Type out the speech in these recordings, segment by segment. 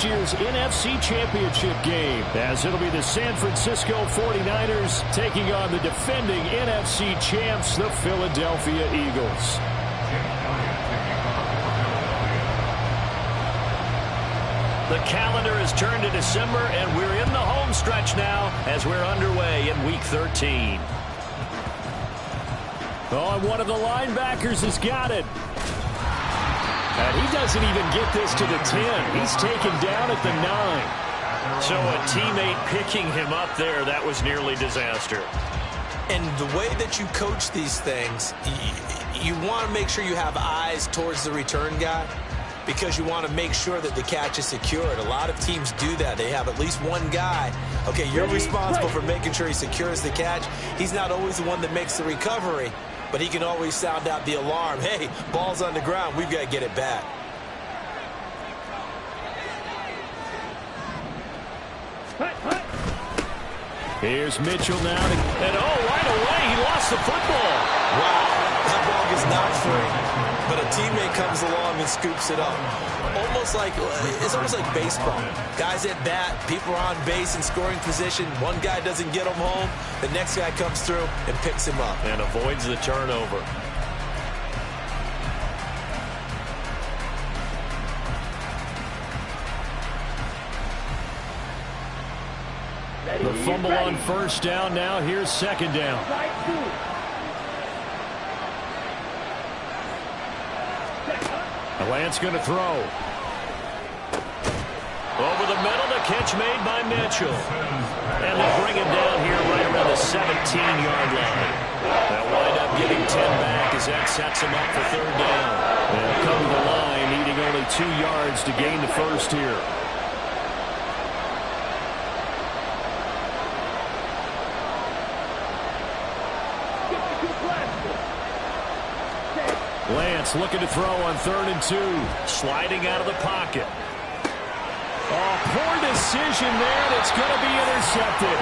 last year's NFC Championship game, as it'll be the San Francisco 49ers taking on the defending NFC champs, the Philadelphia Eagles. The calendar has turned to December, and we're in the home stretch now as we're underway in Week 13. Oh, and one of the linebackers has got it. And he doesn't even get this to the 10. He's taken down at the 9. So a teammate picking him up there, that was nearly disaster. And the way that you coach these things, you want to make sure you have eyes towards the return guy, because you want to make sure that the catch is secured. A lot of teams do that. They have at least one guy. Okay, you're responsible for making sure he secures the catch. He's not always the one that makes the recovery, but he can always sound out the alarm. Hey, ball's on the ground. We've got to get it back. Here's Mitchell now. And right away, he lost the football. Wow, that ball is not free. But a teammate comes along and scoops it up. It's almost like baseball. Guys at bat, people are on base in scoring position. One guy doesn't get him home. The next guy comes through and picks him up. And avoids the turnover. The fumble on first down now. Here's second down. Lance going to throw. Over the middle, the catch made by Mitchell. And they'll bring him down here right around the 17-yard line. They'll wind up getting 10 back as that sets him up for third down. They'll come to the line, needing only 2 yards to gain the first here. Lance looking to throw on 3rd and 2. Sliding out of the pocket. Oh, poor decision there, and it's going to be intercepted.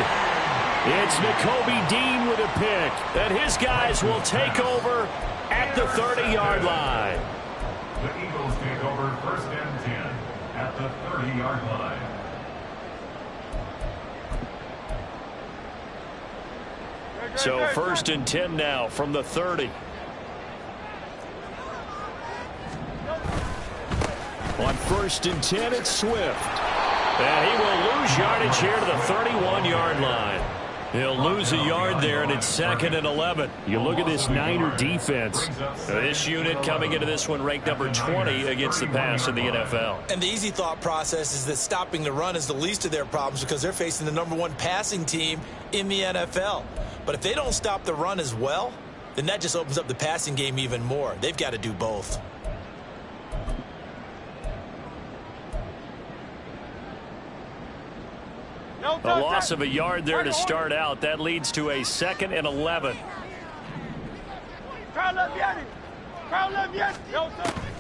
It's Nakobe Dean with a pick. And his guys will take over at the 30-yard line. The Eagles take over 1st and 10 at the 30-yard line. So 1st and 10 now from the 30. On 1st and 10, it's Swift. And he will lose yardage here to the 31-yard line. He'll lose a yard there, and it's 2nd and 11. You look at this Niner defense. This unit coming into this one ranked number 20 against the pass in the NFL. And the easy thought process is that stopping the run is the least of their problems because they're facing the #1 passing team in the NFL. But if they don't stop the run as well, then that just opens up the passing game even more. They've got to do both. A loss of a yard there to start out. That leads to a 2nd and 11.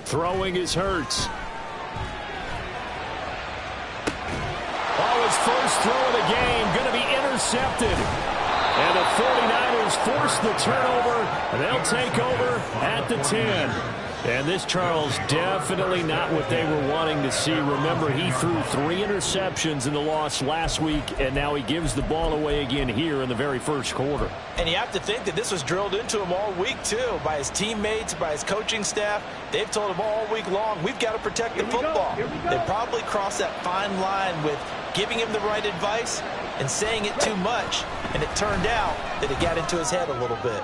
Throwing is Hurts. Oh, his first throw of the game going to be intercepted. And the 49ers force the turnover. And they'll take over at the 10. And this, Charles, definitely not what they were wanting to see. Remember, he threw 3 interceptions in the loss last week, and now he gives the ball away again here in the very first quarter. And you have to think that this was drilled into him all week, too, by his teammates, by his coaching staff. They've told him all week long, we've got to protect the football. They probably crossed that fine line with giving him the right advice and saying it too much, and it turned out that it got into his head a little bit.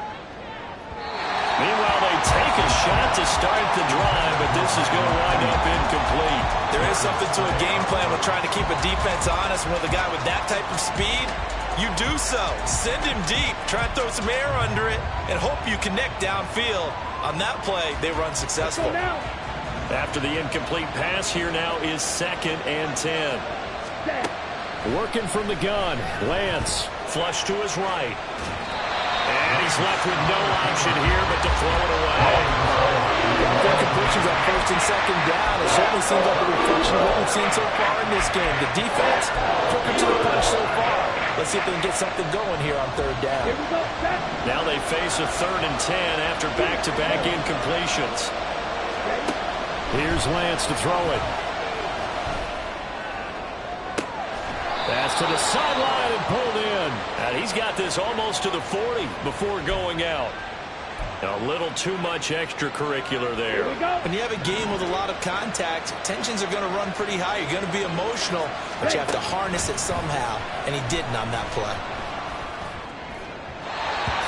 Meanwhile, they take a shot to start the drive, but this is going to wind up incomplete. There is something to a game plan with trying to keep a defense honest. With a guy with that type of speed, you do so. Send him deep, try and throw some air under it, and hope you connect downfield. On that play, they run successful. After the incomplete pass, here now is 2nd and 10. Working from the gun, Lance. Flush to his right. And he's left with no option here but to throw it away. Their completions on 1st and 2nd down. It certainly seems like a reflection of what we've seen so far in this game. The defense, quicker to the punch so far. Let's see if they can get something going here on 3rd down. Now they face a 3rd and 10 after back-to-back incompletions. Here's Lance to throw it. to the sideline and pulled in. And he's got this almost to the 40 before going out. A little too much extracurricular there. When you have a game with a lot of contact, tensions are going to run pretty high. You're going to be emotional, but you have to harness it somehow, and he didn't on that play.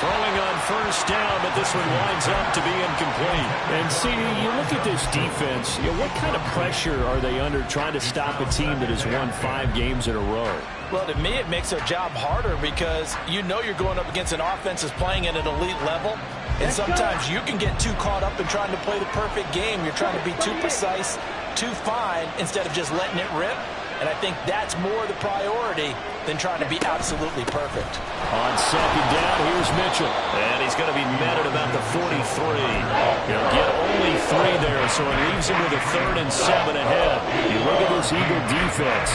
Throwing on first down, but this one winds up to be incomplete. And see, you look at this defense, what kind of pressure are they under trying to stop a team that has won 5 games in a row? Well, to me, it makes their job harder because you know you're going up against an offense that's playing at an elite level. And sometimes you can get too caught up in trying to play the perfect game. You're trying to be too precise, too fine, instead of just letting it rip. And I think that's more the priority than trying to be absolutely perfect. On second down, here's Mitchell. And he's going to be met at about the 43. He'll get only 3 there, so it leaves him with a 3rd and 7 ahead. You look at this Eagle defense.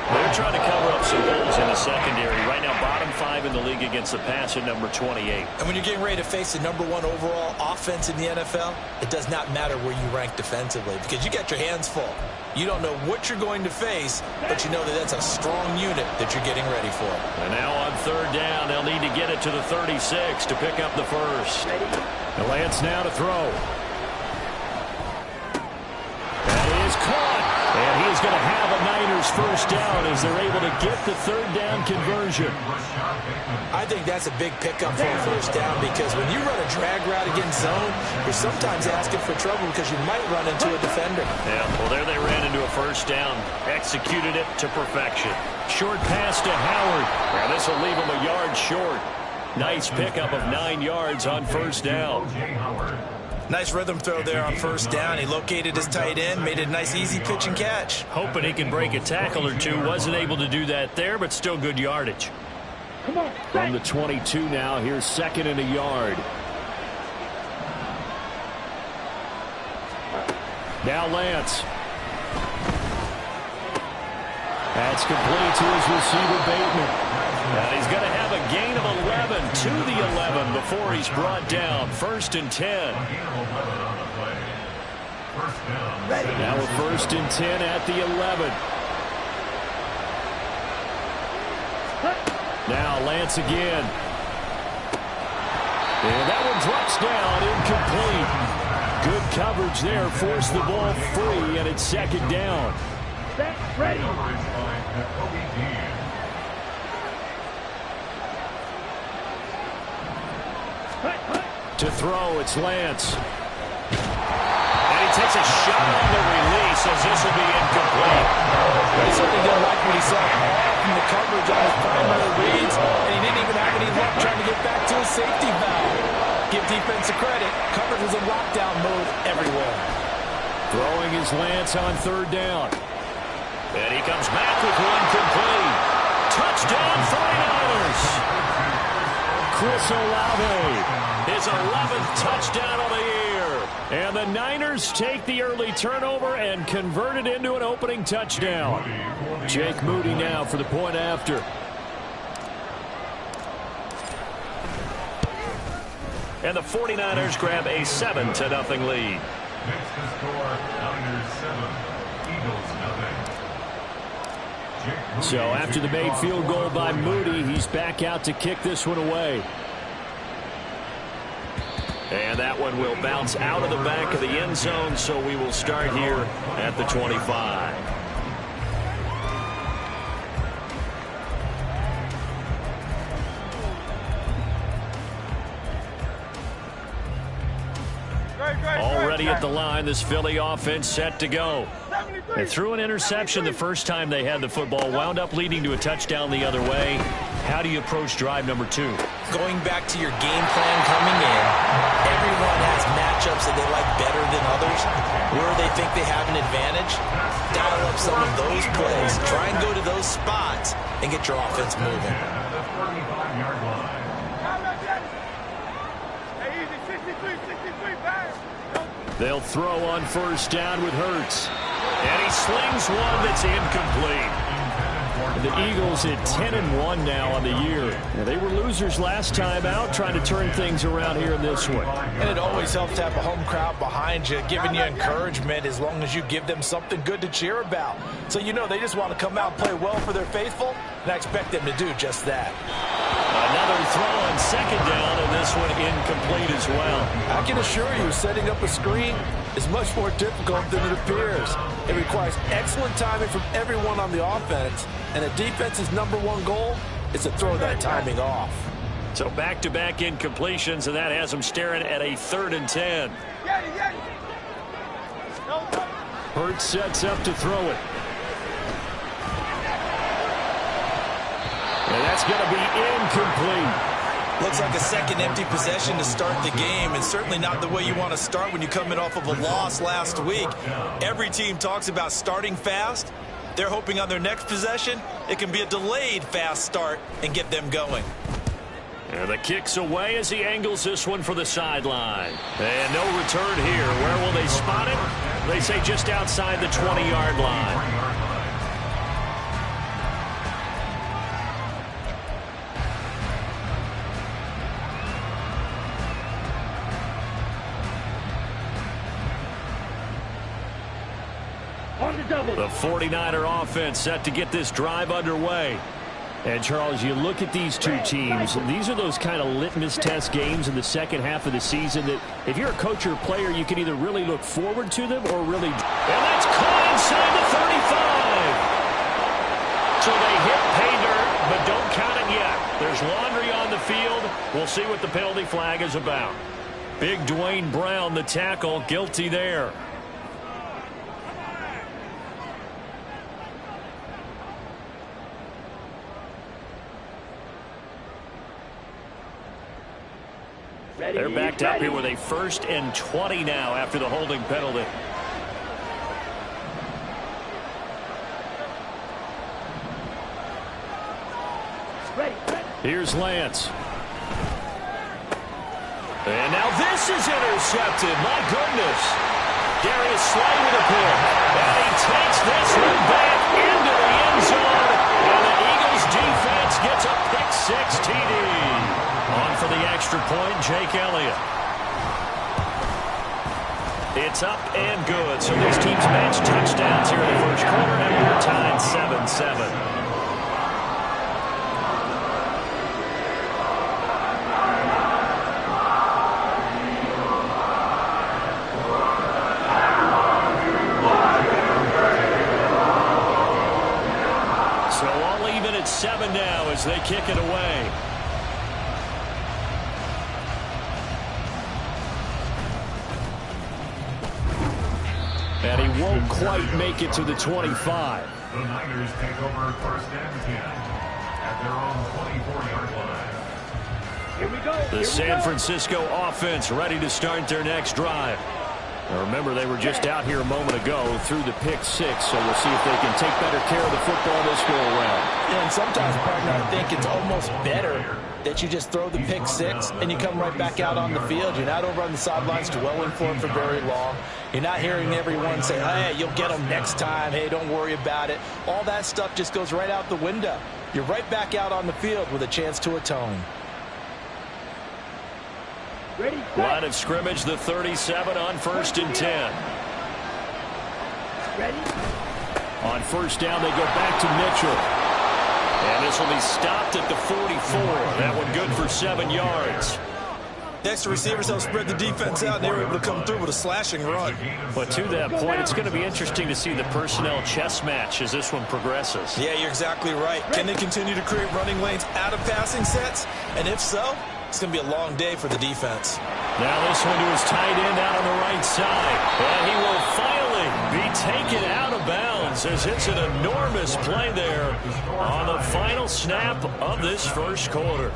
They're trying to cover up some holes in the secondary. Right now, bottom 5 in the league against the pass at number 28. And when you're getting ready to face the number 1 overall offense in the NFL, it does not matter where you rank defensively because you got your hands full. You don't know what you're going to face, but you know that that's a strong unit that you're getting ready for. And now on 3rd down, they'll need to get it to the 36 to pick up the first. The Lance now to throw. That is caught. And he is going to have a Niners first down as they're able to get the 3rd down conversion. I think that's a big pickup for a first down because when you run a drag route against zone, you're sometimes asking for trouble because you might run into a defender. Yeah, well, there they ran into a first down. Executed it to perfection. Short pass to Howard. Now this will leave him a yard short. Nice pickup of 9 yards on first down. Nice rhythm throw there on first down. He located his tight end, made it a nice easy pitch and catch. Hoping he can break a tackle or two. Wasn't able to do that there, but still good yardage. From the 22 now, here's 2nd and a yard. Now Lance. That's complete to his receiver, Bateman. And he's going to have a gain of 11 to the 11 before he's brought down. 1st and 10. Now a 1st and 10 at the 11. Now Lance again. And that one drops down, incomplete. Good coverage there, forced the ball free, and it's 2nd down. Ready. To throw, it's Lance. And he takes a shot on the release as this will be incomplete. He certainly didn't like what he saw from the coverage on his primary reads, and he didn't even have any luck trying to get back to his safety valve. Give defense a credit. Coverage was in lockdown mode everywhere. Throwing is Lance on 3rd down. And he comes back with one complete. Touchdown 49ers. Chris Olave. His 11th touchdown of the year. And the Niners take the early turnover and convert it into an opening touchdown. Jake Moody now for the point after. And the 49ers grab a 7-0 lead. Next to score, Niners 7, Eagles nothing. So after the made field goal by Moody, he's back out to kick this one away. And that one will bounce out of the back of the end zone, so we will start here at the 25. Already at the line, this Philly offense set to go. And threw an interception the first time they had the football, wound up leading to a touchdown the other way. How do you approach drive number 2? Going back to your game plan coming in, everyone has matchups that they like better than others. Where they think they have an advantage, dial up some of those plays. Try and go to those spots and get your offense moving. The 45-yard line. They'll throw on first down with Hurts. And he slings one that's incomplete. The Eagles at 10-1 now on the year. They were losers last time out, trying to turn things around here in this one. And it always helps to have a home crowd behind you, giving you encouragement as long as you give them something good to cheer about. So you know they just want to come out and play well for their faithful, and I expect them to do just that. Another throw on second down, and this one incomplete as well. I can assure you, setting up a screen is much more difficult than it appears. It requires excellent timing from everyone on the offense, and the defense's #1 goal is to throw that timing off. So back-to-back incompletions, and that has them staring at a 3rd and 10. Hurts sets up to throw it. And that's going to be incomplete. Looks like a second empty possession to start the game, and certainly not the way you want to start when you come in off of a loss last week. Every team talks about starting fast. They're hoping on their next possession, it can be a delayed fast start and get them going. And the kick's away as he angles this one for the sideline. And no return here. Where will they spot it? They say just outside the 20-yard line. The 49er offense set to get this drive underway. And, Charles, you look at these two teams, these are those kind of litmus test games in the second half of the season that if you're a coach or a player, you can either really look forward to them or really... And that's caught inside the 35. So they hit pay dirt, but don't count it yet. There's laundry on the field. We'll see what the penalty flag is about. Big Dwayne Brown, the tackle, guilty there. They're backed up here with a 1st and 20 now after the holding penalty. Here's Lance. And now this is intercepted. My goodness. Darius Slay with a pick. And he takes this one back into the end zone. And the Eagles defense gets a pick-6 TD. On for the extra point, Jake Elliott. It's up and good. So these teams match touchdowns here in the first quarter, and we're tied 7-7. So all even at 7 now as they kick it away. And he won't quite make it to the 25. The Niners take over 1st and 10 at their own 24-yard line. Here we go. The San Francisco offense ready to start their next drive. Now remember, they were just out here a moment ago through the pick-6, so we'll see if they can take better care of the football this go-around. Yeah, and sometimes, partner, I think it's almost better that you just throw the pick-6 and you come right back out on the field. You're not over on the sidelines dwelling for it for very long. You're not hearing everyone say, hey, you'll get them next time. Hey, don't worry about it. All that stuff just goes right out the window. You're right back out on the field with a chance to atone. Line of scrimmage, the 37 on 1st and 10. On 1st down, they go back to Mitchell. And this will be stopped at the 44. That one good for 7 yards. Next, the receivers help spread the defense out, and they were able to come through with a slashing run. But to that point, it's going to be interesting to see the personnel chess match as this one progresses. Yeah, you're exactly right. Can they continue to create running lanes out of passing sets? And if so, it's going to be a long day for the defense. Now this one to his tight end out on the right side. And he will finally be taken out of bounds as it's an enormous play there on the final snap of this first quarter.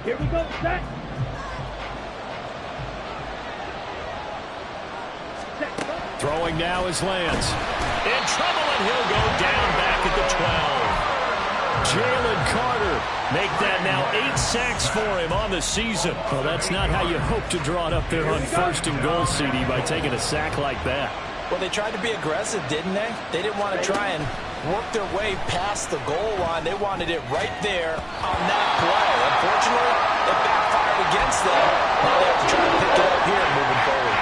Here we go, set. Throwing now is Lance. In trouble, and he'll go down back at the 12. Jalen Carter make that now 8 sacks for him on the season. Well, that's not how you hope to draw it up there on 1st and goal, CD, by taking a sack like that. Well, they tried to be aggressive, didn't they? They didn't want to try and work their way past the goal line. They wanted it right there on that play. Unfortunately, it backfired against them. Now they have to try to pick it up here moving forward.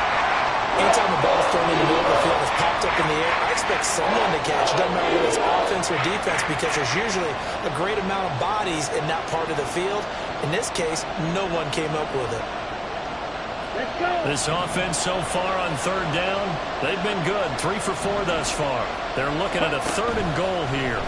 Anytime the ball's thrown in the middle of the field, it's popped up in the air, I expect someone to catch. It doesn't matter whether it's offense or defense, because there's usually a great amount of bodies in that part of the field. In this case, no one came up with it. This offense so far on 3rd down, they've been good. 3 for 4 thus far. They're looking at a 3rd and goal here.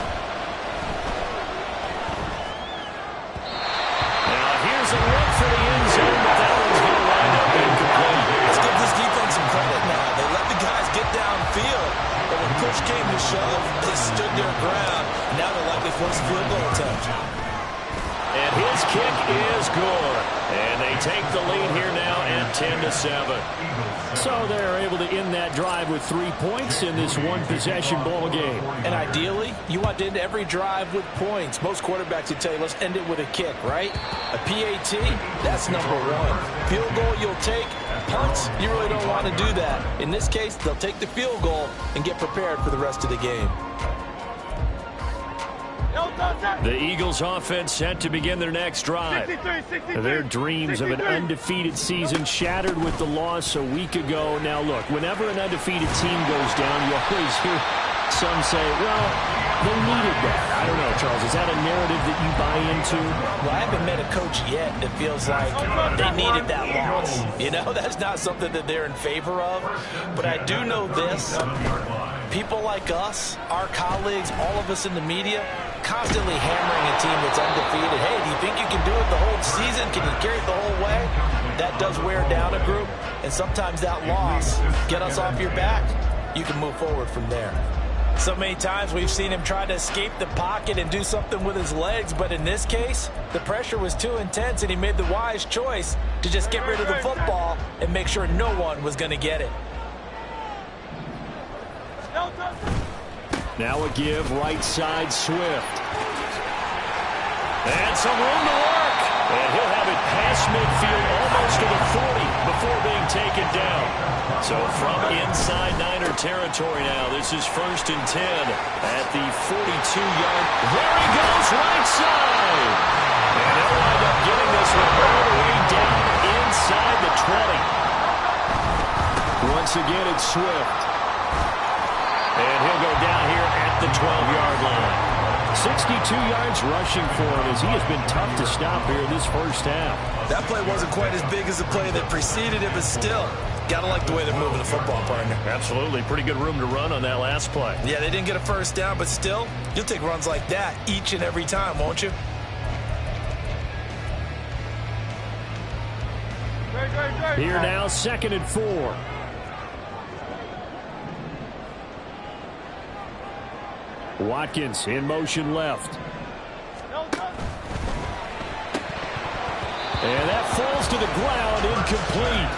Now here's a look for the end zone, but that one's going to wind up incomplete. Let's give this defense some credit now. They let the guys get downfield, but when push came to shove, they stood their ground. Now they're likely forced a field goal attempt. And his kick is good. And they take the lead here now at 10-7. So they're able to end that drive with 3 points in this one-possession ball game. And ideally, you want to end every drive with points. Most quarterbacks would tell you, let's end it with a kick, right? A PAT, that's number 1. Field goal you'll take. Punts, you really don't want to do that. In this case, they'll take the field goal and get prepared for the rest of the game. The Eagles offense set to begin their next drive. Their dreams of an undefeated season shattered with the loss a week ago. Now look, whenever an undefeated team goes down, you always hear some say, well, they needed that. I don't know, Charles, is that a narrative that you buy into? Well, I haven't met a coach yet that feels like they needed that loss. You know, that's not something that they're in favor of. But I do know this. People like us, our colleagues, all of us in the media, constantly hammering a team that's undefeated. Hey, do you think you can do it the whole season? Can you carry it the whole way? That does wear down a group, and sometimes that loss, get us off your back, you can move forward from there. So many times we've seen him try to escape the pocket and do something with his legs, but in this case, the pressure was too intense, and he made the wise choice to just get rid of the football and make sure no one was going to get it. Now a give, right side, Swift. And some room to work. And he'll have it past midfield almost to the 40 before being taken down. So from inside Niner territory now, this is 1st and 10 at the 42-yard. There he goes, right side. And they'll wind up getting this one all the way down inside the 20. Once again, it's Swift. And he'll go down here at the 12-yard line. 62 yards rushing for him as he has been tough to stop here this first half. That play wasn't quite as big as the play that preceded it, but still, got to like the way they're moving the football, partner. Absolutely. Pretty good room to run on that last play. Yeah, they didn't get a first down, but still, you'll take runs like that each and every time, won't you? Here now, 2nd and 4. Watkins in motion left. And that falls to the ground, incomplete.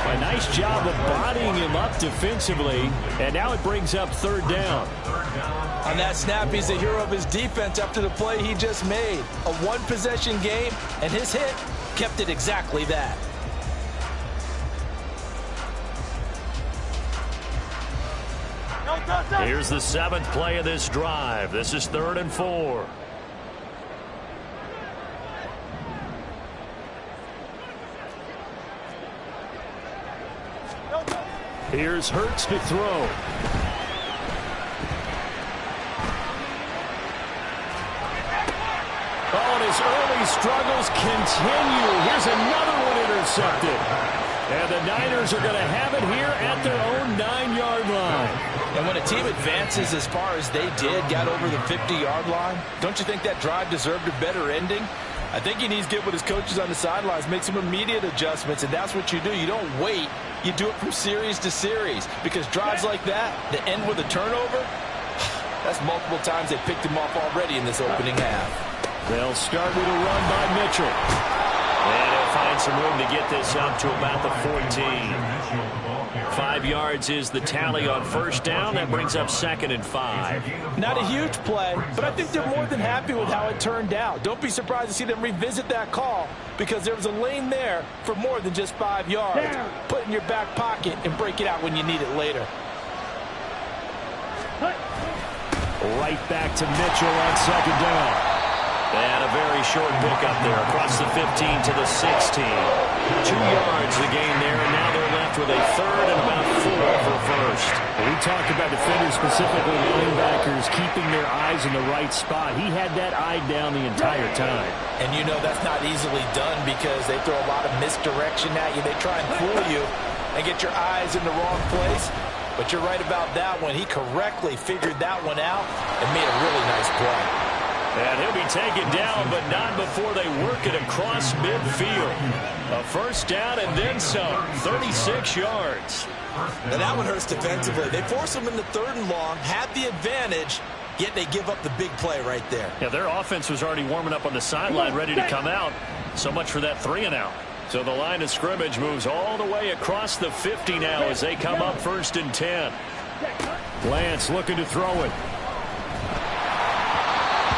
A nice job of bodying him up defensively. And now it brings up 3rd down. On that snap, he's the hero of his defense after the play he just made. A one-possession game, and his hit kept it exactly that. Here's the 7th play of this drive. This is 3rd and 4. Here's Hurts to throw. Oh, and his early struggles continue. Here's another one intercepted. And the Niners are going to have it here at their own 9-yard line. And when a team advances as far as they did, got over the 50-yard line, don't you think that drive deserved a better ending? I think he needs to get with his coaches on the sidelines, make some immediate adjustments, and that's what you do. You don't wait. You do it from series to series, because drives like that end with a turnover, that's multiple times they picked him off already in this opening half. They'll start with a run by Mitchell. And he'll find some room to get this up to about the 14. 5 yards is the tally on first down. That brings up 2nd and 5. Not a huge play, but I think they're more than happy with how it turned out. Don't be surprised to see them revisit that call because there was a lane there for more than just 5 yards. Put it in your back pocket and break it out when you need it later. Right back to Mitchell on 2nd down. And a very short pickup there across the 15 to the 16. 2 yards the gain there, and now they're left with a 3rd and about 4 for first. We talked about defenders, specifically linebackers, keeping their eyes in the right spot. He had that eye down the entire time. And you know that's not easily done because they throw a lot of misdirection at you. They try and fool you and get your eyes in the wrong place. But you're right about that one. He correctly figured that one out and made a really nice play. And he'll be taken down, but not before they work it across midfield. A first down and then some, 36 yards. Now that one hurts defensively. They force them into 3rd and long, had the advantage, yet they give up the big play right there. Yeah, their offense was already warming up on the sideline, ready to come out. So much for that 3 and out. So the line of scrimmage moves all the way across the 50 now as they come up 1st and 10. Lance looking to throw it.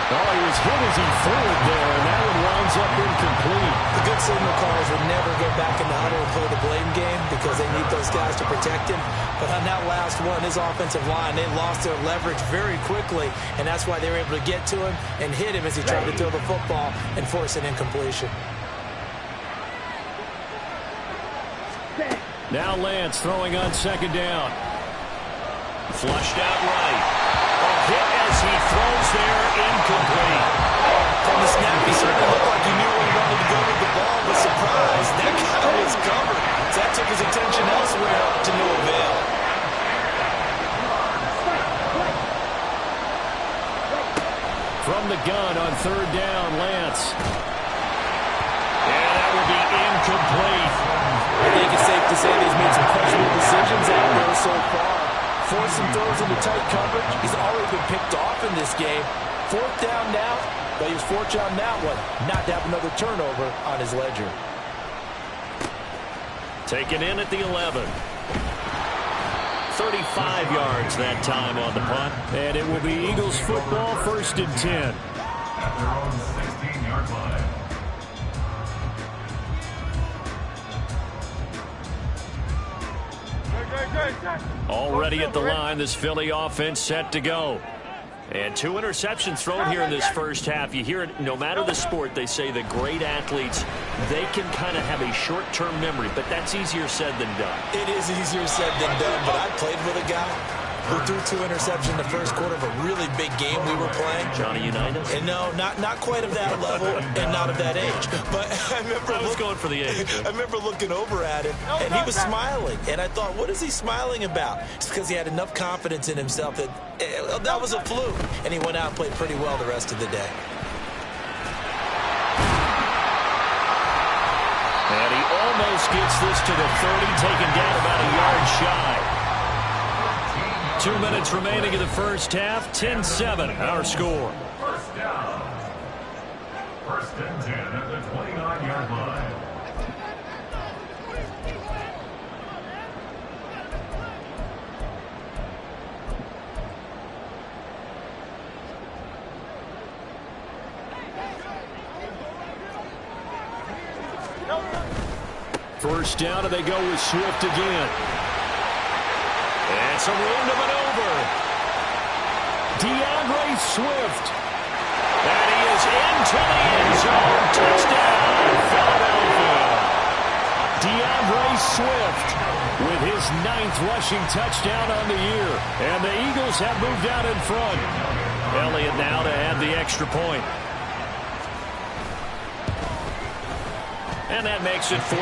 Oh, he was hit as he threw it there, and that one winds up incomplete. The good signal callers would never go back in the huddle and play the blame game because they need those guys to protect him. But on that last one, his offensive line, they lost their leverage very quickly, and that's why they were able to get to him and hit him as he tried to throw the football and force an incompletion. Now Lance throwing on 2nd down. Flushed out right. A hit as he throws there, incomplete. From the snap, he certainly looked like he knew where he wanted to go with the ball, but surprise, that guy was covered. So that took his attention elsewhere to no avail. From the gun on 3rd down, Lance. And that will be incomplete. I think it's safe to say he's made some questionable decisions out there so far. Forcing throws into tight coverage. He's already been picked off in this game. 4th down now, but he was fortunate on that one not to have another turnover on his ledger. Taken in at the 11. 35 yards that time on the punt. And it will be Eagles football, 1st and 10. At their own 16-yard line. Already at the line, this Philly offense set to go. And 2 interceptions thrown here in this first half. You hear it, no matter the sport, they say the great athletes, they can kind of have a short-term memory, but that's easier said than done. It is easier said than done, but I played with a guy who threw 2 interceptions in the first quarter of a really big game we were playing. Johnny Unitas? And no, not quite of that level and not of that age. But I was going for the age. I remember looking over at him, and he was smiling. And I thought, what is he smiling about? It's because he had enough confidence in himself that that was a fluke. And he went out and played pretty well the rest of the day. And he almost gets this to the 30, taken down about a yard shy. 2 minutes remaining in the first half. 10-7, our score. First down. 1st and 10 at the 29-yard line. First down, and they go with Swift again. And some room to maneuver. DeAndre Swift. And he is into the end zone. Touchdown, Philadelphia. DeAndre Swift with his 9th rushing touchdown on the year. And the Eagles have moved out in front. Elliott now to add the extra point. And that makes it 14-10.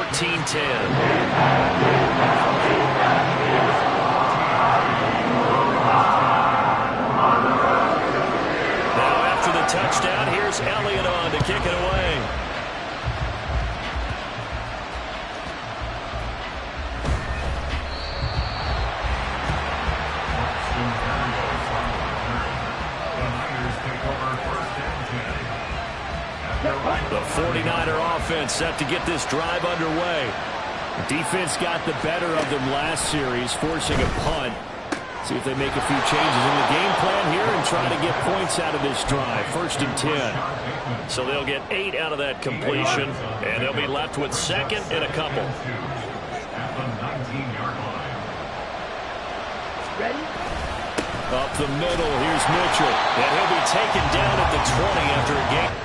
Now after the touchdown, here's Elliott on to kick it away. The 49er offense set to get this drive underway. Defense got the better of them last series, forcing a punt. See if they make a few changes in the game plan here and try to get points out of this drive. 1st and 10. So they'll get 8 out of that completion, and they'll be left with 2nd and a couple. At the 19-yard line. Ready? Up the middle, here's Mitchell. And he'll be taken down at the 20 after a game.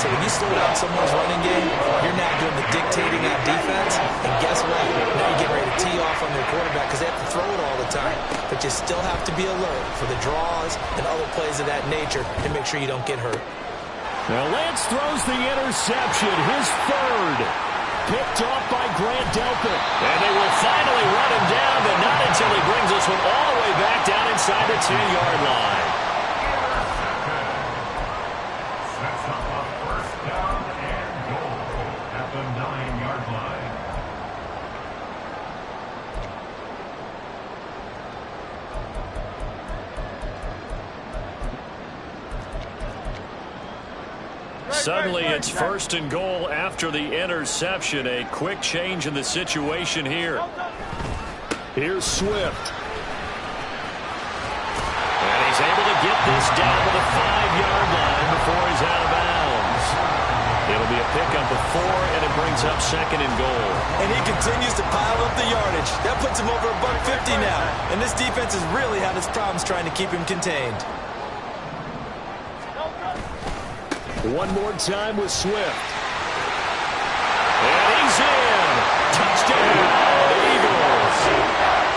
When you slow down someone's running game, you're now doing the dictating on defense. And guess what? Now you get ready to tee off on their quarterback because they have to throw it all the time. But you still have to be alert for the draws and other plays of that nature and make sure you don't get hurt. Now Lance throws the interception, his 3rd. Picked off by Grant Delpit. And they will finally run him down, but not until he brings this one all the way back down inside the 10-yard line. Suddenly it's 1st and goal after the interception. A quick change in the situation here. Here's Swift. And he's able to get this down to the 5-yard line before he's out of bounds. It'll be a pickup of 4, and it brings up 2nd and goal. And he continues to pile up the yardage. That puts him over $150 now. And this defense has really had its problems trying to keep him contained. One more time with Swift. And he's in. Touchdown, Eagles.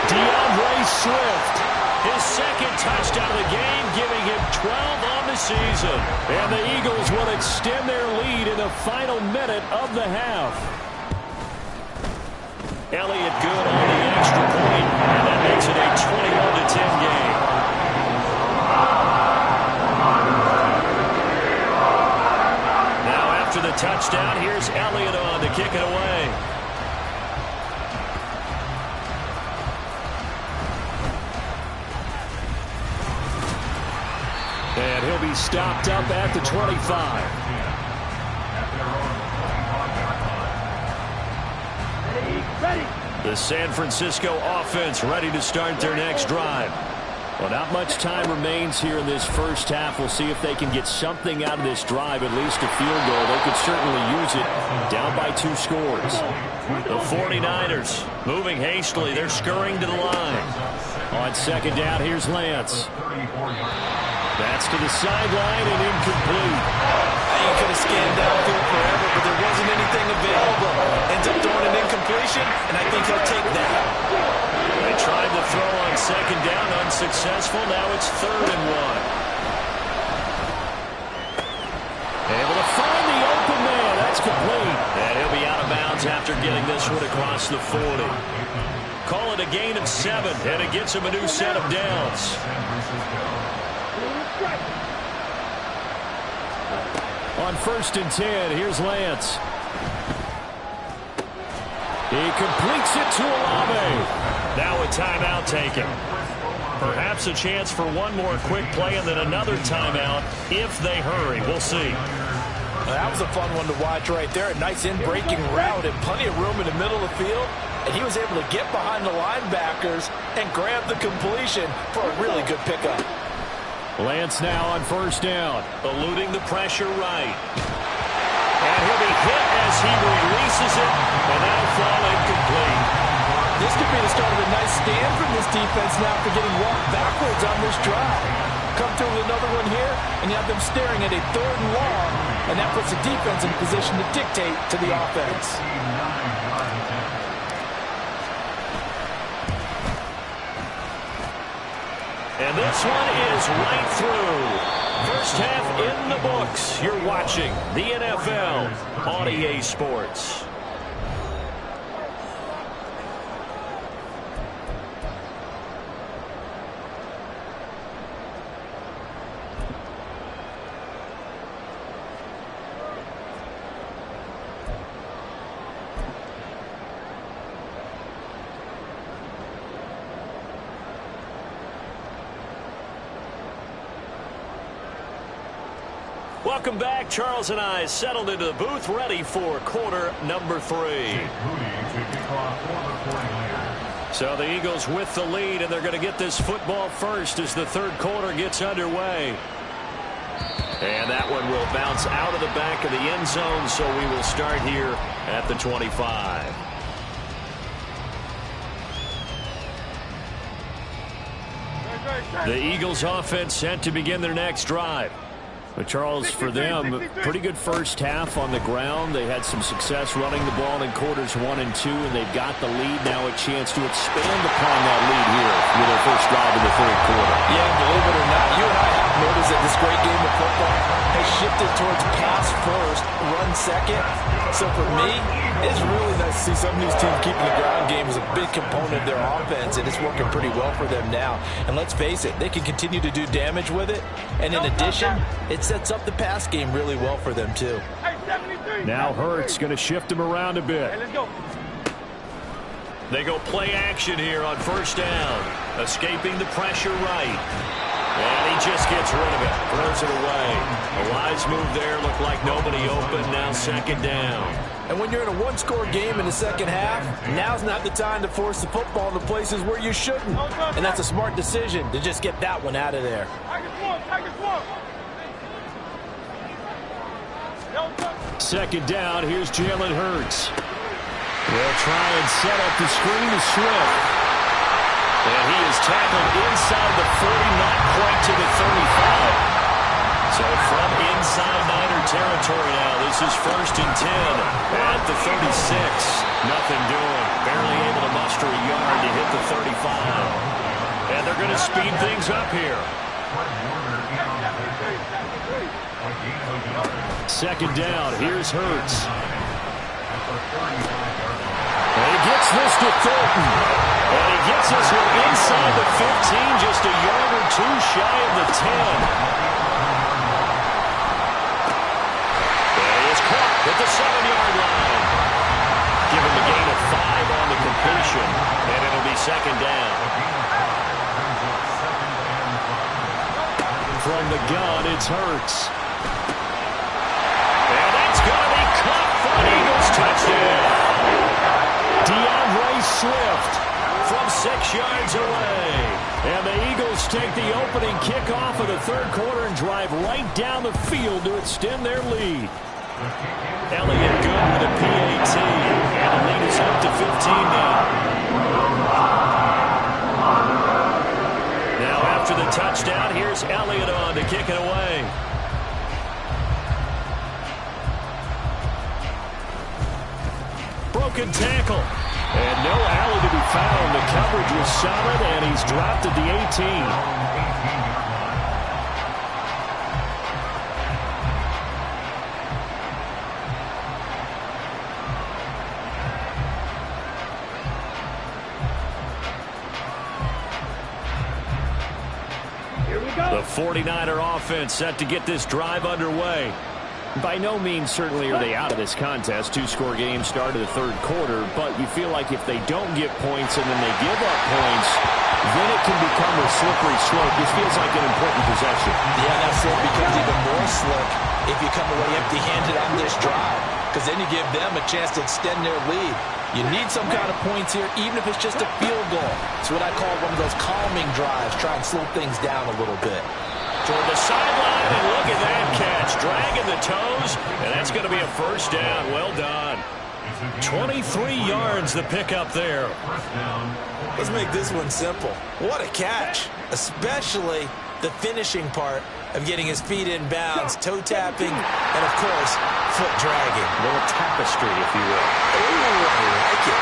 DeAndre Swift. His 2nd touchdown of the game, giving him 12 on the season. And the Eagles will extend their lead in the final minute of the half. Elliott good on the extra point, and that makes it a 21-10 game. After the touchdown, here's Elliott on to kick it away. And he'll be stopped up at the 25. The San Francisco offense ready to start their next drive. Well, not much time remains here in this first half. We'll see if they can get something out of this drive, at least a field goal. They could certainly use it down by 2 scores. The 49ers moving hastily. They're scurrying to the line. On 2nd down, here's Lance. That's to the sideline and incomplete. You could have scanned downfield forever, but there wasn't anything available. Ends up throwing an incompletion, and I think he'll take that. They tried to throw on 2nd down, unsuccessful. Now it's 3rd and 1. Able to find the open man. That's complete. And he'll be out of bounds after getting this one across the 40. Call it a gain of 7, and it gets him a new set of downs. On 1st and 10, here's Lance. He completes it to Olave. Now a timeout taken. Perhaps a chance for one more quick play and then another timeout if they hurry. We'll see. That was a fun one to watch right there. A nice in-breaking route and plenty of room in the middle of the field. And he was able to get behind the linebackers and grab the completion for a really good pickup. Lance now on 1st down. Eluding the pressure right. And he'll be hit as he releases it. And that'll fall incomplete. This could be the start of a nice stand from this defense now for getting walked backwards on this drive. Come through with another one here, and you have them staring at a 3rd and long, and that puts the defense in position to dictate to the offense. And this one is right through. First half in the books. You're watching the NFL on EA Sports. Welcome back. Charles and I settled into the booth, ready for quarter number 3. So the Eagles with the lead, and they're going to get this football first as the third quarter gets underway. And that one will bounce out of the back of the end zone, so we will start here at the 25. The Eagles offense set to begin their next drive. But Charles, for them, pretty good first half on the ground. They had some success running the ball in quarters 1 and 2, and they've got the lead now, a chance to expand upon that lead here with their first drive in the third quarter. Yeah, believe it or not, you and I have noticed that this great game of football has shifted towards pass first, run second. So for me, it's really nice to see some of these teams keeping the ground game as a big component of their offense, and it's working pretty well for them now. And let's face it, they can continue to do damage with it. And in addition, it sets up the pass game really well for them too. Now Hurts going to shift him around a bit. They go play action here on first down. Escaping the pressure right. And he just gets rid of it. Throws it away. A wise move there. Looked like nobody open. Now second down. And when you're in a one-score game in the second half, now's not the time to force the football into places where you shouldn't. And that's a smart decision to just get that one out of there. Second down, here's Jalen Hurts. They'll try and set up the screen to Swift. And he is tackled inside the 40, not quite to the 35. So from inside Niner territory now, this is 1st and 10 at the 36. Nothing doing. Barely able to muster a yard to hit the 35. And they're going to speed things up here. Second down, here's Hurts. And he gets this to Thornton. And he gets us inside the 15, just a yard or two shy of the 10. At the 7-yard line. Give him a gain of 5 on the completion, and it'll be second down. From the gun, it's Hurts. And that's going to be caught for an Eagles touchdown. DeAndre Swift from 6 yards away. And the Eagles take the opening kickoff of the third quarter and drive right down the field to extend their lead. Elliott good with a PAT, and the lead is up to 15 now. Now after the touchdown, here's Elliott on to kick it away. Broken tackle. And no alley to be found. The coverage was solid, and he's dropped at the 18. The 49er offense set to get this drive underway. By no means certainly are they out of this contest. Two-score game start of the third quarter, but you feel like if they don't get points and then they give up points, then it can become a slippery slope. This feels like an important possession. Yeah, that slope becomes even more slick if you come away empty-handed on this drive, because then you give them a chance to extend their lead. You need some kind of points here, even if it's just a field goal. It's what I call one of those calming drives, try and slow things down a little bit. Toward the sideline, and look at that catch. Dragging the toes, and that's going to be a first down. Well done. 23 yards the pickup there. Let's make this one simple. What a catch, especially the finishing part of getting his feet in bounds, toe tapping, and of course, foot dragging. A little tapestry, if you will. Ooh, I like it.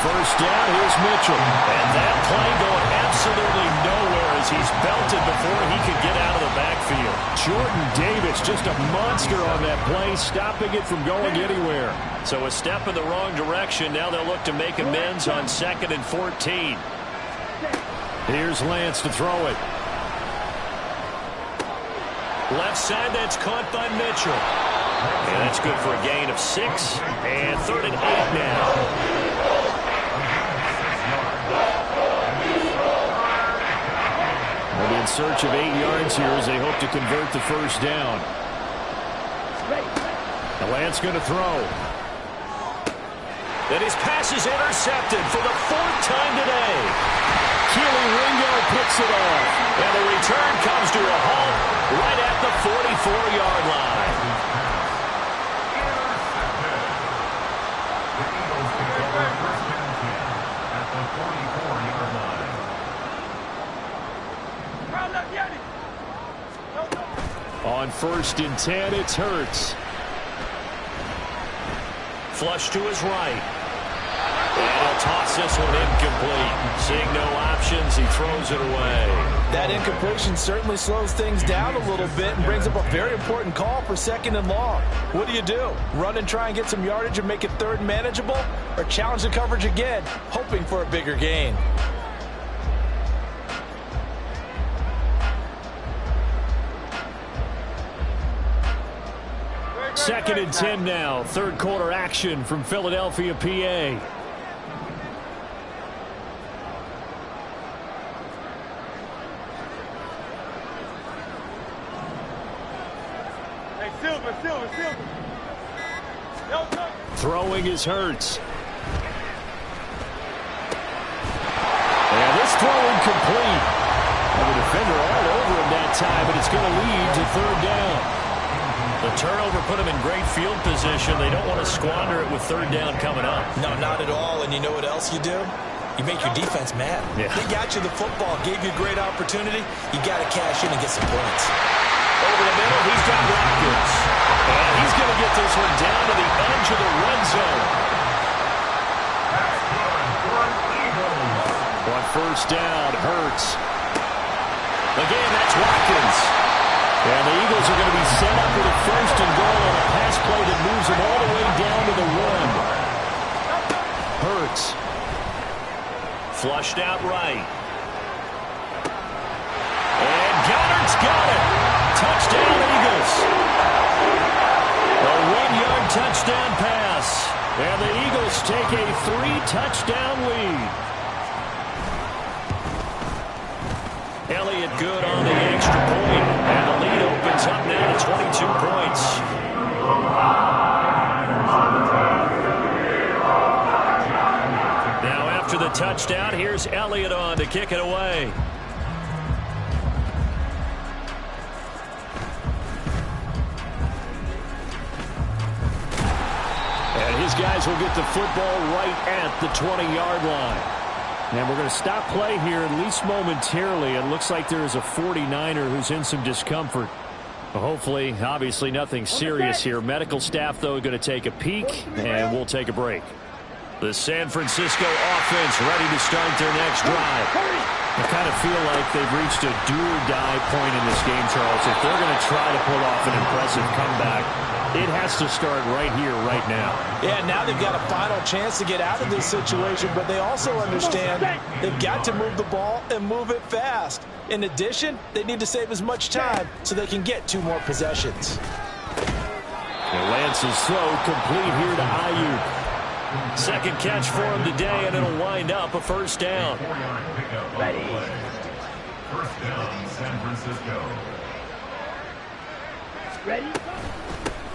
First down, here's Mitchell. And that play going absolutely nowhere as he's belted before he could get out of the backfield. Jordan Davis, just a monster on that play, stopping it from going anywhere. So a step in the wrong direction. Now they'll look to make amends on 2nd and 14. Here's Lance to throw it. Left side, that's caught by Mitchell. And that's good for a gain of 6. And 3rd and 8 now. in search of 8 yards here as they hope to convert the first down. And Lance going to throw. And his pass is intercepted for the 4th time today. Keely Ringo picks it off. And the return comes to a halt right at the 44-yard line. The Eagles take over first and 10 at the 44-yard line. On 1st and 10, it's Hurts. Flush to his right. And he'll toss this one incomplete. Seeing no options, he throws it away. That incompletion certainly slows things down a little bit and brings up a very important call for 2nd and long. What do? Run and try and get some yardage and make it 3rd and manageable? Or challenge the coverage again, hoping for a bigger gain? Second and 10 now. 3rd quarter action from Philadelphia, PA. Hey, Silver. Throwing is Hurts. And this throw incomplete. And the defender all over him that time, but it's going to lead to 3rd down. The turnover put him in great field position. They don't want to squander it with 3rd down coming up. No, not at all. And you know what else you do? You make your defense mad. Yeah. They got you the football, gave you a great opportunity. You got to cash in and get some points. Over the middle, he's got Watkins. And he's going to get this one down to the edge of the red zone. On 1st down, Hurts. Again, that's Watkins. And the Eagles are going to be set up with a 1st and goal on a pass play that moves them all the way down to the 1. Hurts. Flushed out right. And Goddard's got it. Touchdown, Eagles. A 1-yard touchdown pass. And the Eagles take a 3-touchdown lead. Elliott good on the extra point. And the lead opens up now to 22 points. Now after the touchdown, here's Elliott on to kick it away. And his guys will get the football right at the 20-yard line. And we're going to stop play here, at least momentarily. It looks like there is a 49er who's in some discomfort. Hopefully, obviously, nothing serious here. Medical staff, though, going to take a peek, and we'll take a break. The San Francisco offense ready to start their next drive. I kind of feel like they've reached a do-or-die point in this game, Charles. If they're going to try to pull off an impressive comeback, it has to start right here, right now. Yeah, now they've got a final chance to get out of this situation, but they also understand they've got to move the ball and move it fast. In addition, they need to save as much time so they can get 2 more possessions. And Lance's throw complete here to Ayuk. Second catch for him today, and it'll wind up a 1st down. 4-yard pickup. Ready. 1st down, San Francisco. Ready?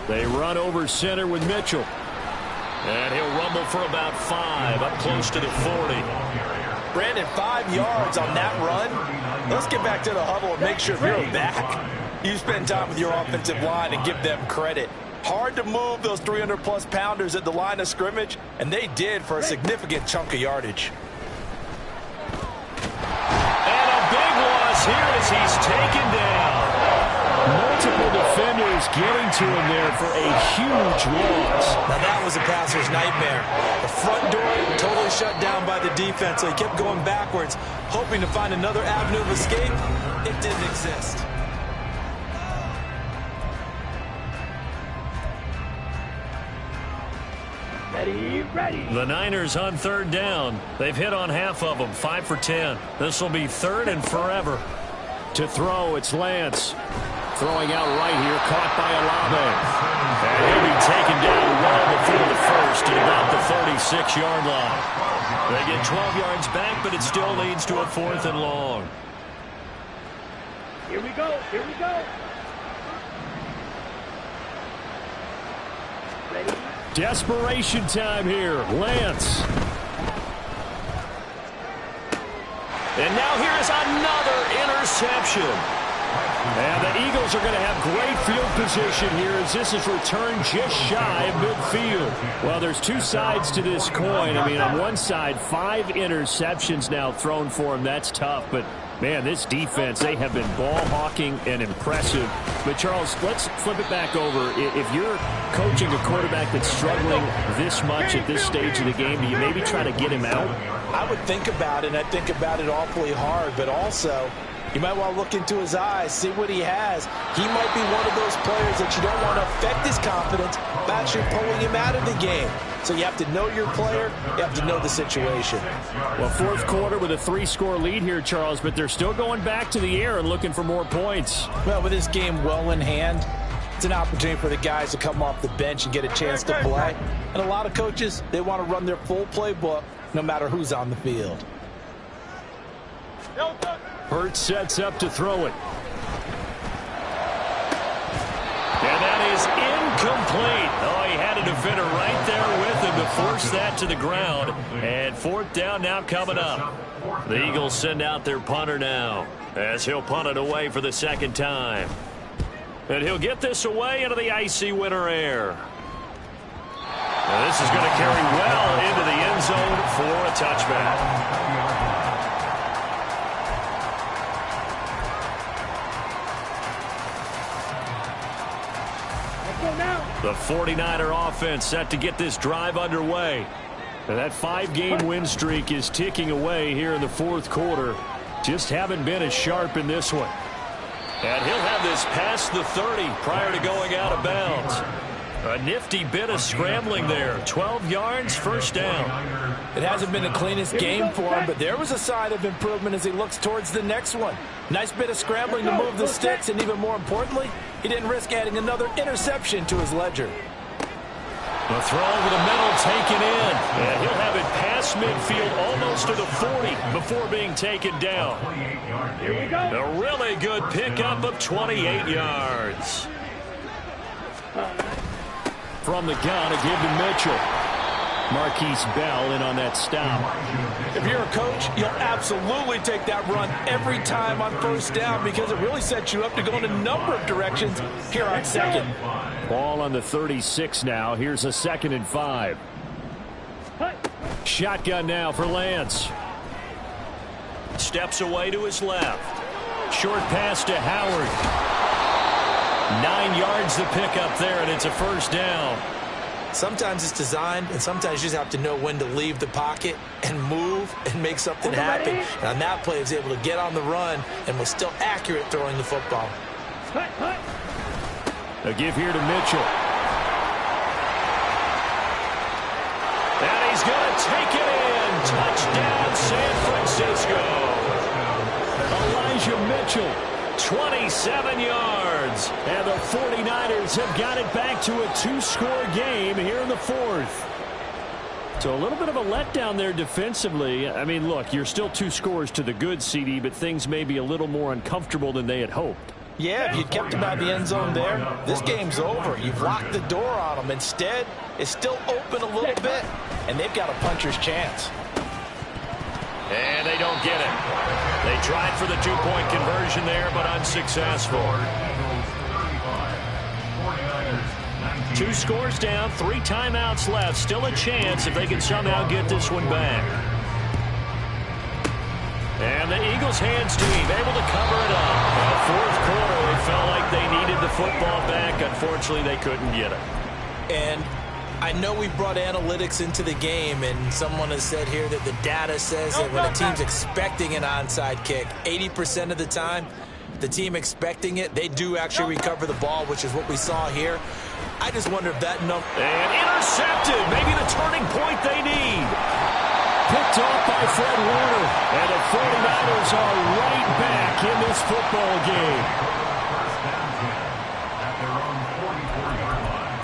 They run over center with Mitchell. And he'll rumble for about 5, up close to the 40. Brandon, 5 yards on that run. Let's get back to the huddle and make sure if you're a back, you spend time with your offensive line and give them credit. Hard to move those 300-plus pounders at the line of scrimmage, and they did for a significant chunk of yardage. And a big loss here as he's taken down. Multiple defenders getting to him there for a huge loss. Now that was a passer's nightmare. The front door totally shut down by the defense, so he kept going backwards, hoping to find another avenue of escape. It didn't exist. Ready. The Niners on 3rd down. They've hit on half of them, 5 for 10. This will be 3rd and forever. To throw, it's Lance. Throwing out right here, caught by Olave. And he'll be taken down well before the 1st at about the 36-yard line. They get 12 yards back, but it still leads to a 4th and long. Here we go. Here we go. Ready? Desperation time here. Lance. And now here is another interception. And the Eagles are going to have great field position here as this is returned just shy of midfield. Well, there's two sides to this coin. I mean, on one side, 5 interceptions now thrown for him. That's tough. But, man, this defense, they have been ball hawking and impressive. But, Charles, let's flip it back over. If you're coaching a quarterback that's struggling this much at this stage of the game, do you maybe try to get him out? I would think about it, and I think about it awfully hard. But also, you might want to look into his eyes, see what he has. He might be one of those players that you don't want to affect his confidence by actually pulling him out of the game. So you have to know your player. You have to know the situation. Well, fourth quarter with a 3-score lead here, Charles, but they're still going back to the air and looking for more points. Well, with this game well in hand, it's an opportunity for the guys to come off the bench and get a chance to play. And a lot of coaches, they want to run their full playbook no matter who's on the field. Hurts sets up to throw it. And that is incomplete. Oh, he had a defender right there with him to force that to the ground. And fourth down now coming up. The Eagles send out their punter now as he'll punt it away for the second time. And he'll get this away into the icy winter air. And this is going to carry well into the end zone for a touchback. The 49er offense set to get this drive underway. And that 5-game win streak is ticking away here in the fourth quarter. Just haven't been as sharp in this one. And he'll have this past the 30 prior to going out of bounds. A nifty bit of scrambling there. 12 yards, first down. It hasn't been the cleanest game for him, but there was a sign of improvement as he looks towards the next one. Nice bit of scrambling to move the sticks, and even more importantly, he didn't risk adding another interception to his ledger. The throw over the middle taken in. And he'll have it past midfield almost to the 40 before being taken down. Here we go. A really good pickup of 28 yards. From the gun, a give to Mitchell. Marquise Bell in on that stop. If you're a coach, you'll absolutely take that run every time on first down because it really sets you up to go in a number of directions here on second. Ball on the 36 now. Here's a 2nd and 5. Shotgun now for Lance. Steps away to his left. Short pass to Howard. 9 yards to pick up there, and it's a first down. Sometimes it's designed, and sometimes you just have to know when to leave the pocket and move and make something happen. And on that play, he was able to get on the run and was still accurate throwing the football. A give here to Mitchell. And he's going to take it in. Touchdown, San Francisco. Elijah Mitchell. 27 yards. And the 49ers have got it back to a 2-score game here in the fourth. So a little bit of a letdown there defensively. I mean, look, you're still 2 scores to the good, CD, but things may be a little more uncomfortable than they had hoped. Yeah, if you'd kept him out of the end zone there, this game's over. You've locked the door on him. Instead, it's still open a little bit, and they've got a puncher's chance. And they don't get it. They tried for the 2-point conversion there, but unsuccessful. 2 scores down, 3 timeouts left. Still a chance if they can somehow get this one back. And the Eagles' hands team able to cover it up. In the fourth quarter, they felt like they needed the football back. Unfortunately, they couldn't get it. And I know we brought analytics into the game, and someone has said here that the data says that when a team's expecting an onside kick, 80% of the time, the team expecting it, they do actually recover the ball, which is what we saw here. I just wonder if that number... And intercepted. Maybe the turning point they need. Picked off by Fred Warner. And the 49ers are right back in this football game. At their own 44-yard line.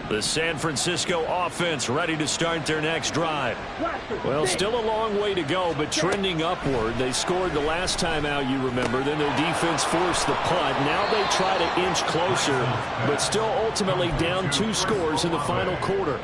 The San Francisco offense ready to start their next drive. Well, still a long way to go, but trending upward. They scored the last time out, you remember. Then their defense forced the punt. Now they try to inch closer, but still ultimately down 2 scores in the final quarter.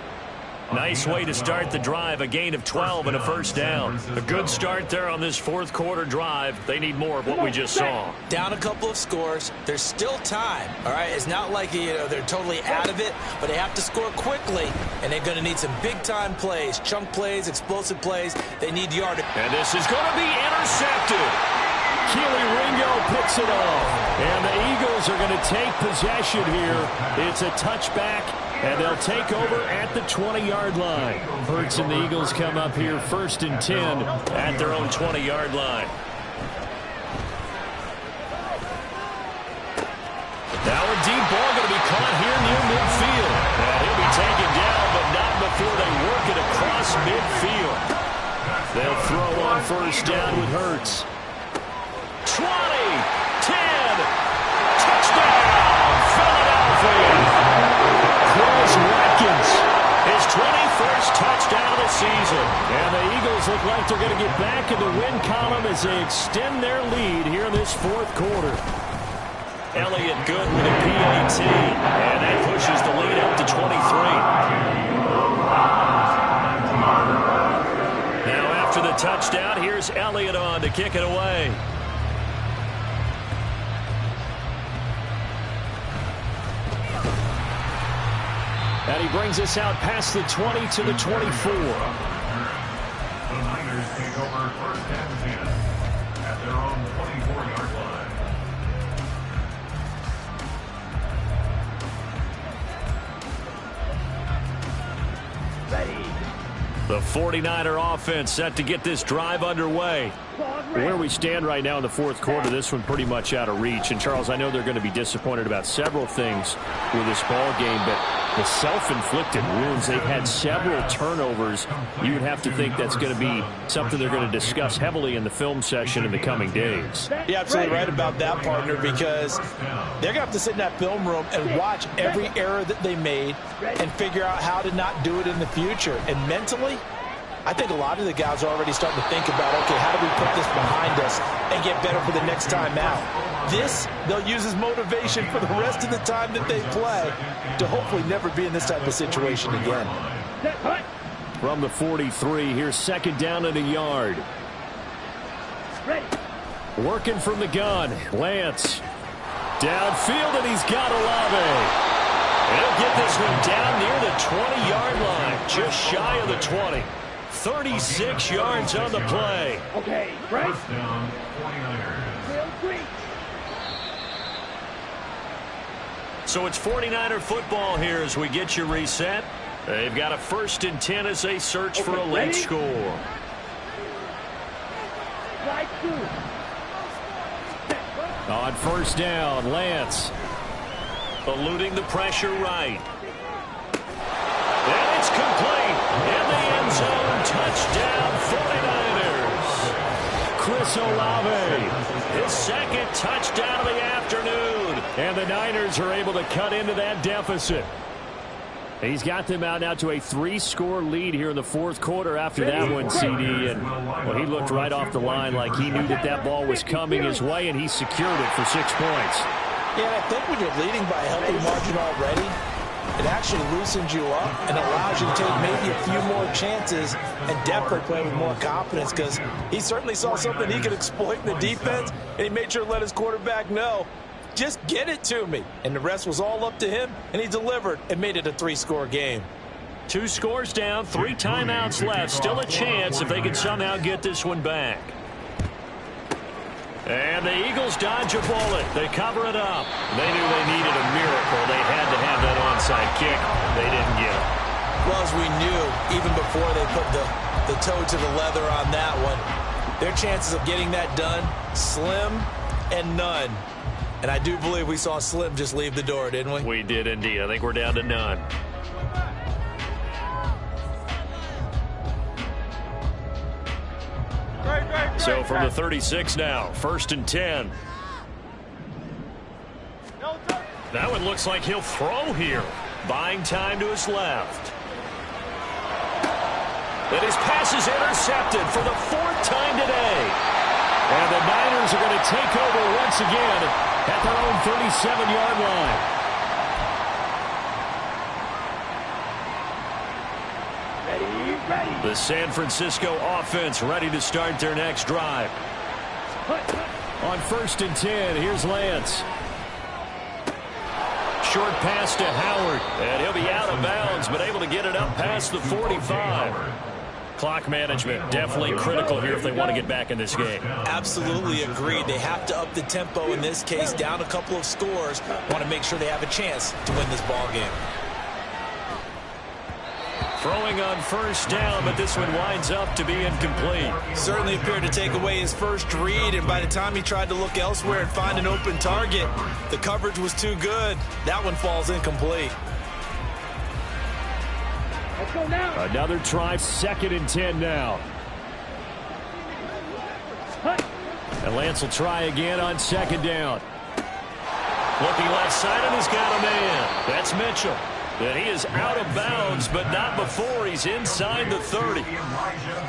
Nice way to start the drive, a gain of 12 and a first down. A good start there on this fourth quarter drive. They need more of what we just saw. Down a couple of scores. There's still time, all right? It's not like they're totally out of it, but they have to score quickly, and they're going to need some big-time plays, chunk plays, explosive plays. They need yardage. And this is going to be intercepted. Keely Ringo picks it off. And the Eagles are going to take possession here. It's a touchback, and they'll take over at the 20-yard line. Hurts and the Eagles come up here 1st and 10 at their own 20-yard line. Now a deep ball going to be caught here near midfield. And he'll be taken down, but not before they work it across midfield. They'll throw on 1st down with Hurts. 20, 10, touchdown, Philadelphia. Chris Watkins, his 21st touchdown of the season. And the Eagles look like they're going to get back in the win column as they extend their lead here in this fourth quarter. Elliott good with a PAT, and that pushes the lead up to 23. Now after the touchdown, here's Elliott on to kick it away. And he brings us out past the 20 to the 24. The Niners take over 1st and 10 at their own 24-yard line. The 49er offense set to get this drive underway. Where we stand right now in the fourth quarter, this one pretty much out of reach. And, Charles, I know they're going to be disappointed about several things with this ball game, but the self-inflicted wounds, they've had several turnovers. You would have to think that's going to be something they're going to discuss heavily in the film session in the coming days. You're absolutely right about that, partner, because they're going to have to sit in that film room and watch every error that they made and figure out how to not do it in the future. And mentally, I think a lot of the guys are already starting to think about, okay, how do we put this behind us and get better for the next time out? This, they'll use as motivation for the rest of the time that they play to hopefully never be in this type of situation again. From the 43, here's 2nd down and a yard. Working from the gun, Lance. Downfield, and he's got Olave. He'll get this one down near the 20-yard line, just shy of the 20. 36 yards on the play. Okay, right. 1st down, 49ers. So it's 49er football here as we get you reset. They've got a 1st and 10 as they search for a late score. On 1st down, Lance. Eluding the pressure right. And it's complete. In the end zone, touchdown 49ers. Chris Olave, his 2nd touchdown of the afternoon. And the Niners are able to cut into that deficit. He's got them out now to a 3-score lead here in the fourth quarter after that one, CD. And, well, he looked right off the line like he knew that that ball was coming his way, and he secured it for 6 points. Yeah, I think when you're leading by a healthy margin already, it actually loosens you up and allows you to take maybe a few more chances and definitely play with more confidence, because he certainly saw something he could exploit in the defense, and he made sure to let his quarterback know, just get it to me. And the rest was all up to him, and he delivered and made it a 3-score game. 2 scores down, 3 timeouts left. Still a chance if they could somehow get this one back. And the Eagles dodge a bullet. They cover it up. They knew they needed a miracle. They had to have that onside kick. They didn't get it. Well, as we knew, even before they put the toe to the leather on that one, their chances of getting that done, slim and none. And I do believe we saw Slim just leave the door, didn't we? We did indeed. I think we're down to none. So from the 36 now, 1st and 10. That one looks like he'll throw here. Buying time to his left. And his pass is intercepted for the 4th time today. And the Niners are going to take over once again at their own 37-yard line. The San Francisco offense ready to start their next drive. On 1st and 10, here's Lance. Short pass to Howard, and he'll be out of bounds, but able to get it up past the 45. Clock management definitely critical here if they want to get back in this game. Absolutely agreed. They have to up the tempo in this case, down a couple of scores. Want to make sure they have a chance to win this ball game. Throwing on 1st down, but this one winds up to be incomplete. Certainly appeared to take away his first read, and by the time he tried to look elsewhere and find an open target, the coverage was too good. That one falls incomplete. Let's go now. Another try, 2nd and 10 now. And Lance will try again on 2nd down. Looking left side, and he's got a man. That's Mitchell. And he is out of bounds, but not before he's inside the 30.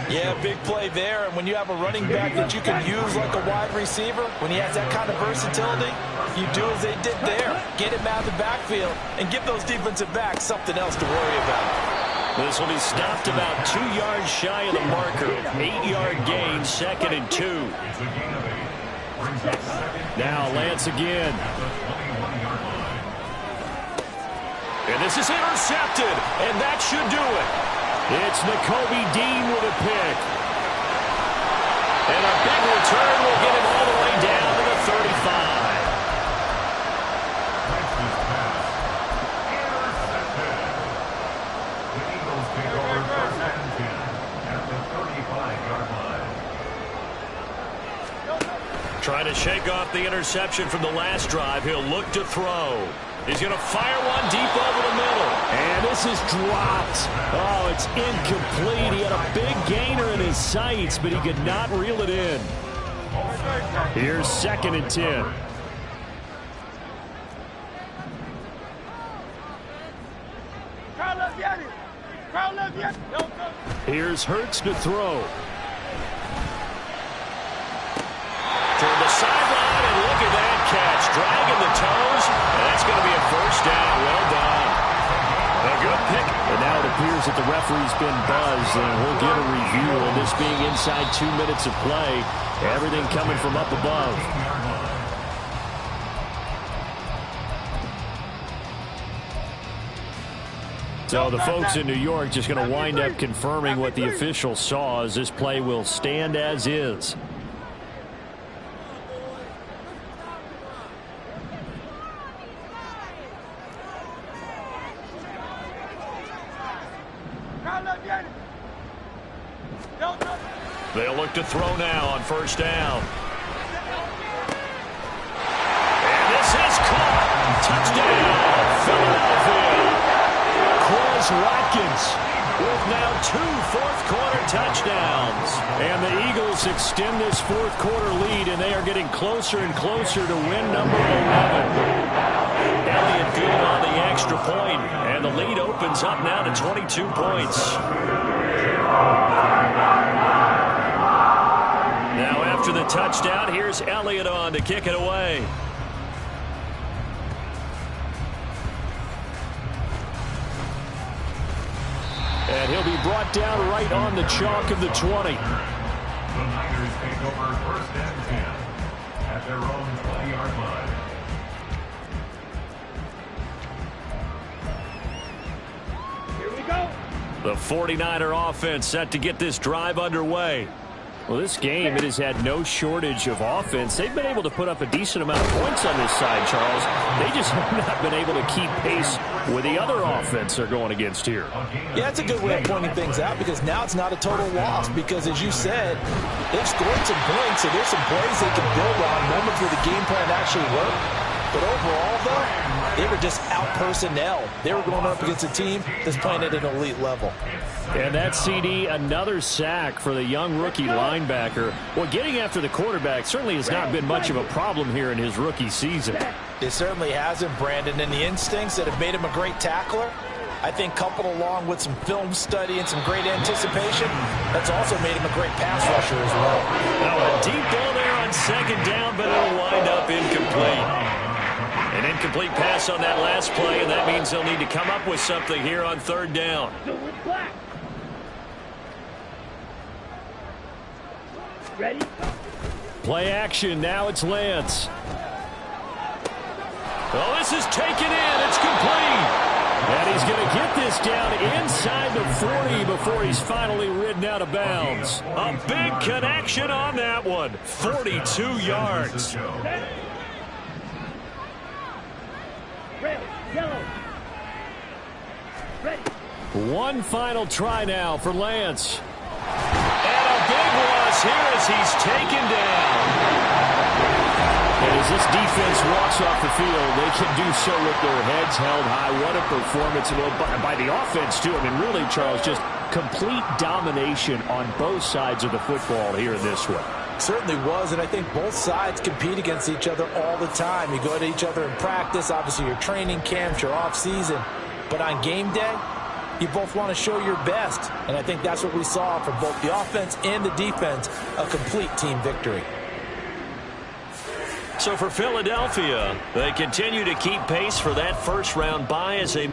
Yeah, big play there. And when you have a running back that you can use like a wide receiver, when he has that kind of versatility, you do as they did there. Get him out of the backfield and give those defensive backs something else to worry about. This will be stopped about 2 yards shy of the marker. 8-yard gain, 2nd and 2. Now Lance again. And this is intercepted, and that should do it. It's Nakobe Dean with a pick. And a big return will get him all the way down to the 35. The Eagles take over 1st and 10 at the 35-yard line. Trying to shake off the interception from the last drive. He'll look to throw. He's going to fire one deep over the middle. And this is dropped. Oh, it's incomplete. He had a big gainer in his sights, but he could not reel it in. Here's 2nd and 10. Here's Hurts to throw. Toward the sideline, and look at that catch. Dragging the toes, and that's going to be a 1st down. Well done. A good pick. And now it appears that the referee's been buzzed, and we'll get a review of this being inside 2 minutes of play. Everything coming from up above. So the folks in New York just going to wind up confirming what the official saw, as this play will stand as is. They'll look to throw now on 1st down. And this is caught. Touchdown, Philadelphia. Quez Watkins With now 2 fourth-quarter touchdowns. And the Eagles extend this fourth-quarter lead, and they are getting closer and closer to win number 11. Elliott good on the extra point, and the lead opens up now to 22 points. Now after the touchdown, here's Elliott on to kick it away. And he'll be brought down right on the chalk of the 20. The Niners take over 1st and 10 at their own 20-yard line. Here we go. The 49er offense set to get this drive underway. Well, this game, it has had no shortage of offense. They've been able to put up a decent amount of points on this side, Charles. They just have not been able to keep pace with the other offense they're going against here. Yeah, that's a good way of pointing things out, because now it's not a total loss, because as you said, they've scored some points, so there's some plays they can build on, moments where the game plan actually worked. But overall, though, they were just out personnel. They were going up against a team that's playing at an elite level. And that CD, another sack for the young rookie linebacker. Well, getting after the quarterback certainly has not been much of a problem here in his rookie season. It certainly hasn't, Brandon, and the instincts that have made him a great tackler, I think coupled along with some film study and some great anticipation, that's also made him a great pass rusher as well. Now a deep ball there on second down, but it'll wind up incomplete. An incomplete pass on that last play, and that means they'll need to come up with something here on third down. Ready? Play action. Now it's Lance. Oh, this is taken in. It's complete. And he's going to get this down inside the 40 before he's finally ridden out of bounds. A big connection on that one. 42 yards. Red, yellow. Ready. One final try now for Lance. And a big loss here as he's taken down. And as this defense walks off the field, they can do so with their heads held high. What a performance by the offense, too. I mean, really, Charles, just complete domination on both sides of the football here in this one. Certainly was, and I think both sides compete against each other all the time. You go to each other in practice, obviously your training camps, your off-season. But on game day, you both want to show your best. And I think that's what we saw from both the offense and the defense, a complete team victory. So for Philadelphia, they continue to keep pace for that first-round bye as they